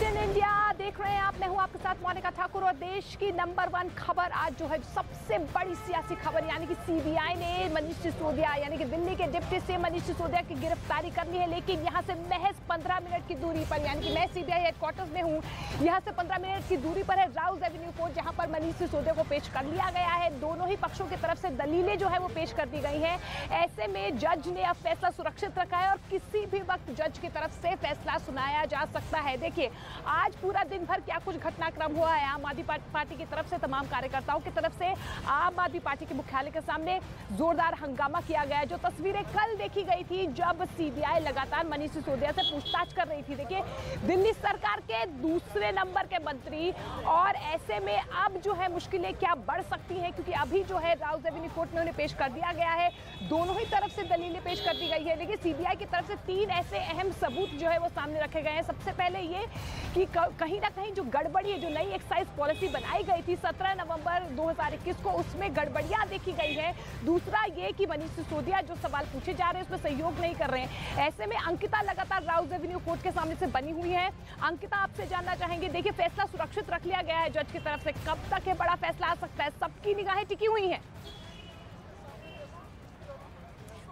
News in India देख रहे हैं आप। मैं हूं आपके साथ मोनिका ठाकुर और देश की नंबर 1 खबर आज जो है सबसे बड़ी सियासी खबर यानी कि सीबीआई ने मनीष सिसोदिया यानी कि दिल्ली के डिप्टी सीएम मनीष सिसोदिया की गिरफ्तारी कर ली है। लेकिन यहां से महज 15 मिनट की दूरी पर यानी कि मैं सीबीआई हेडक्वार्टर्स में हूं, यहां से 15 मिनट की दूरी पर है राउज एवेन्यू कोर्ट, जहां पर मनीष सिसोदिया को पेश कर लिया गया है। दोनों ही पक्षों की तरफ से दलीलें जो है वो पेश कर दी गई हैं। ऐसे में जज ने अब फैसला सुरक्षित रखा है और किसी भी वक्त जज की तरफ से फैसला सुनाया जा सकता है। देखिए आज पूरा दिन भर क्या कुछ घटनाक्रम हुआ है। आम आदमी पार्टी की तरफ से तमाम कार्यकर्ताओं की तरफ से आम आदमी पार्टी के मुख्यालय के सामने जोरदार हंगामा किया गया। जो तस्वीरें कल देखी गई थी जब सीबीआई लगातार मनीष सिसोदिया से पूछताछ कर रही थी। देखिए दिल्ली सरकार के दूसरे नंबर के मंत्री, और ऐसे में अब जो है मुश्किलें क्या बढ़ सकती हैं, क्योंकि अभी जो है राउज एवेन्यू कोर्ट में उन्हें पेश कर दिया गया है। दोनों ही तरफ से दलीलें पेश कर दी गई है। लेकिन सीबीआई की तरफ से 3 ऐसे अहम सबूत जो है वो सामने रखे गए हैं। सबसे पहले ये कि कहीं ना कहीं जो गड़बड़ी है, जो नई एक्साइज पॉलिसी बनाई गई थी 17 नवंबर 2021 को, उसमें गड़बड़ियां देखी गई है। दूसरा ये कि मनीष सिसोदिया जो सवाल पूछे जा रहे हैं उसमें सहयोग नहीं कर रहे हैं। ऐसे में अंकिता लगातार राउज एवेन्यू कोर्ट के सामने से बनी हुई है। अंकिता, आपसे जानना चाहेंगे, देखिए फैसला सुरक्षित रख लिया गया है जज की तरफ से, कब तक ये बड़ा फैसला आ सकता है? सबकी निगाहें टिकी हुई हैं।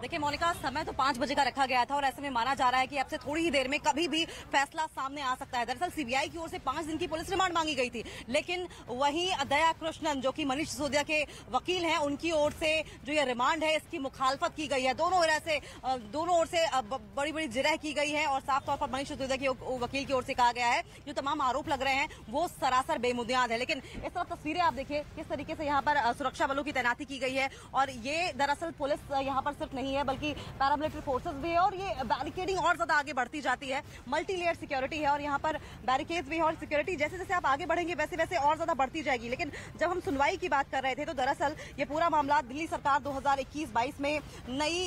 देखिए मोनिका, समय तो 5 बजे का रखा गया था और ऐसे में माना जा रहा है कि अब से थोड़ी ही देर में कभी भी फैसला सामने आ सकता है। दरअसल सीबीआई की ओर से 5 दिन की पुलिस रिमांड मांगी गई थी, लेकिन वहीं दया कृष्णन जो कि मनीष सिसोदिया के वकील हैं, उनकी ओर से जो ये रिमांड है इसकी मुखालफत की गई है। दोनों ओर से बड़ी बड़ी जिरह की गई है और साफ तौर पर मनीष सिसोदिया के वकील की ओर से कहा गया है जो तमाम आरोप लग रहे हैं वो सरासर बेबुनियाद है। लेकिन इस तरफ तस्वीरें आप देखिए किस तरीके से यहाँ पर सुरक्षा बलों की तैनाती की गई है, और ये दरअसल पुलिस यहाँ पर सिर्फ नहीं है बल्कि पैरामिलिट्री फोर्सेस भी है, और ये बैरिकेडिंग और ज्यादा आगे बढ़ती जाती है। मल्टी लेयर सिक्योरिटी है और यहाँ पर बैरिकेड्स भी है और सिक्योरिटी जैसे जैसे आप आगे बढ़ेंगे वैसे वैसे और ज्यादा बढ़ती जाएगी। लेकिन जब हम सुनवाई की बात कर रहे थे तो दरअसल ये पूरा मामला दिल्ली सरकार 2021-22 में नई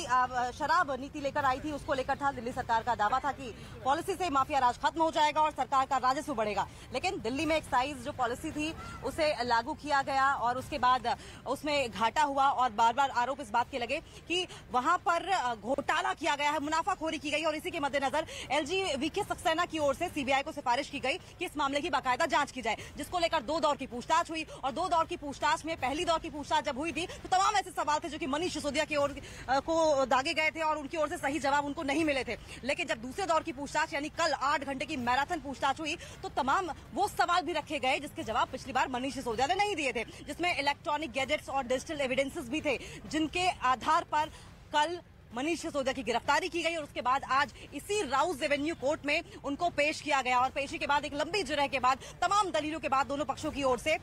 शराब नीति लेकर आई थी, उसको लेकर था। दिल्ली सरकार का दावा था कि पॉलिसी से माफिया राज खत्म हो जाएगा और सरकार का राजस्व बढ़ेगा। लेकिन दिल्ली में एक्साइज जो पॉलिसी थी उसे लागू किया गया और उसके बाद उसमें घाटा हुआ और बार बार आरोप इस बात के लगे कि वहां पर घोटाला किया गया है, मुनाफाखोरी की गई। और इसी के मद्देनजर एलजी वीके सक्सेना की ओर से सीबीआई को सिफारिश की गई कि इस मामले की बाकायदा जांच की जाए, जिसको लेकर 2 दौर की पूछताछ हुई। और 2 दौर की पूछताछ में पहली दौर की पूछताछ जब हुई थी तो तमाम ऐसे सवाल थे जो कि मनीष सिसोदिया की ओर को दागे गए थे और उनकी ओर से सही जवाब उनको नहीं मिले थे। लेकिन जब दूसरे दौर की पूछताछ यानी कल 8 घंटे की मैराथन पूछताछ हुई तो तमाम वो सवाल भी रखे गए जिसके जवाब पिछली बार मनीष सिसोदिया ने नहीं दिए थे, जिसमें इलेक्ट्रॉनिक गैजेट्स और डिजिटल एविडेंसेस भी थे, जिनके आधार पर कल मनीष सिसोदिया की गिरफ्तारी की गई और उसके बाद आज इसी राउज एवेन्यू कोर्ट में उनको पेश किया गया। और पेशी के बाद एक लंबी जिरह के बाद तमाम दलीलों के बाद दोनों पक्षों की ओर से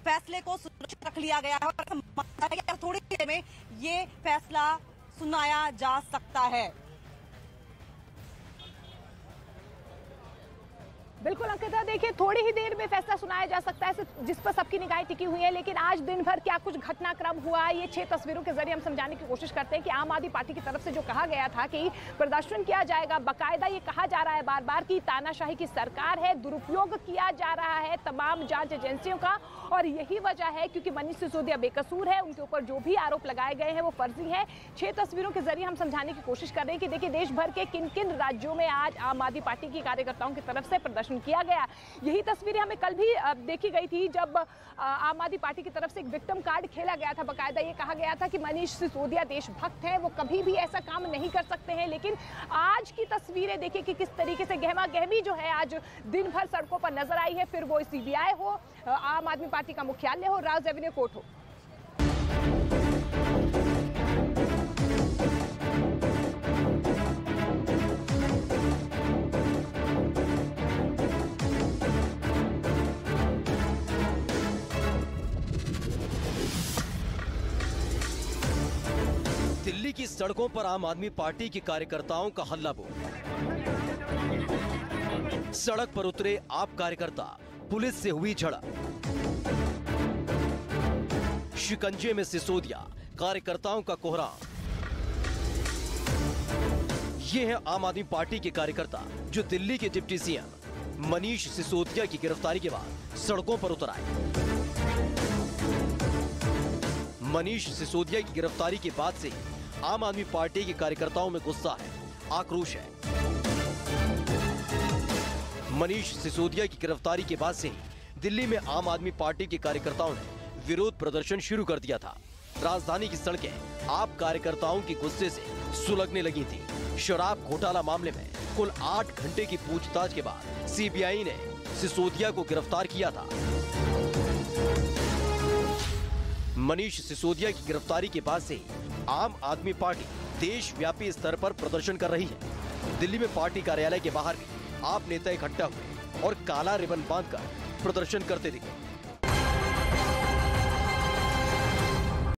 फैसले को सुरक्षित रख लिया गया है और थोड़ी देर में ये फैसला सुनाया जा सकता है। बिल्कुल अंकिता, देखिए थोड़ी ही देर में फैसला सुनाया जा सकता है जिस पर सबकी निगाहें टिकी हुई है। लेकिन आज दिन भर क्या कुछ घटनाक्रम हुआ ये 6 तस्वीरों के जरिए हम समझाने की कोशिश करते हैं कि आम आदमी पार्टी की तरफ से जो कहा गया था कि प्रदर्शन किया जाएगा, बाकायदा ये कहा जा रहा है बार बार कि तानाशाही की सरकार है, दुरुपयोग किया जा रहा है तमाम जांच एजेंसियों का, और यही वजह है क्योंकि मनीष सिसोदिया बेकसूर है, उनके ऊपर जो भी आरोप लगाए गए हैं वो फर्जी है। 6 तस्वीरों के जरिए हम समझाने की कोशिश कर रहे हैं कि देखिए देश भर के किन किन राज्यों में आज आम आदमी पार्टी की कार्यकर्ताओं की तरफ से प्रदर्शन किया गया। यही तस्वीरें हमें कल भी देखी गई थी जब आम आदमी पार्टी की तरफ से एक विक्टिम कार्ड खेला गया था। बाकायदा ये कहा गया था कि मनीष सिसोदिया देशभक्त हैं, वो कभी भी ऐसा काम नहीं कर सकते हैं। लेकिन आज की तस्वीरें देखिए कि किस तरीके से गहमा गहमी जो है आज दिन भर सड़कों पर नजर आई है, फिर वो सीबीआई हो, आम आदमी पार्टी का मुख्यालय हो, राउज एवेन्यू कोर्ट हो। दिल्ली की सड़कों पर आम आदमी पार्टी के कार्यकर्ताओं का हल्ला बोल। सड़क पर उतरे आप कार्यकर्ता, पुलिस से हुई झड़प। शिकंजे में सिसोदिया, कार्यकर्ताओं का कोहराम। ये है आम आदमी पार्टी के कार्यकर्ता जो दिल्ली के डिप्टी सीएम मनीष सिसोदिया की गिरफ्तारी के बाद सड़कों पर उतर आए। मनीष सिसोदिया की गिरफ्तारी के बाद से आम आदमी पार्टी के कार्यकर्ताओं में गुस्सा है, आक्रोश है। मनीष सिसोदिया की गिरफ्तारी के बाद से ही दिल्ली में आम आदमी पार्टी के कार्यकर्ताओं ने विरोध प्रदर्शन शुरू कर दिया था। राजधानी की सड़कें आप कार्यकर्ताओं के गुस्से से सुलगने लगी थी। शराब घोटाला मामले में कुल 8 घंटे की पूछताछ के बाद सीबीआई ने सिसोदिया को गिरफ्तार किया था। मनीष सिसोदिया की गिरफ्तारी के बाद से ही आम आदमी पार्टी देशव्यापी स्तर पर प्रदर्शन कर रही है। दिल्ली में पार्टी कार्यालय के बाहर भी आप नेता इकट्ठा हुए और काला रिबन बांधकर प्रदर्शन करते दिखे।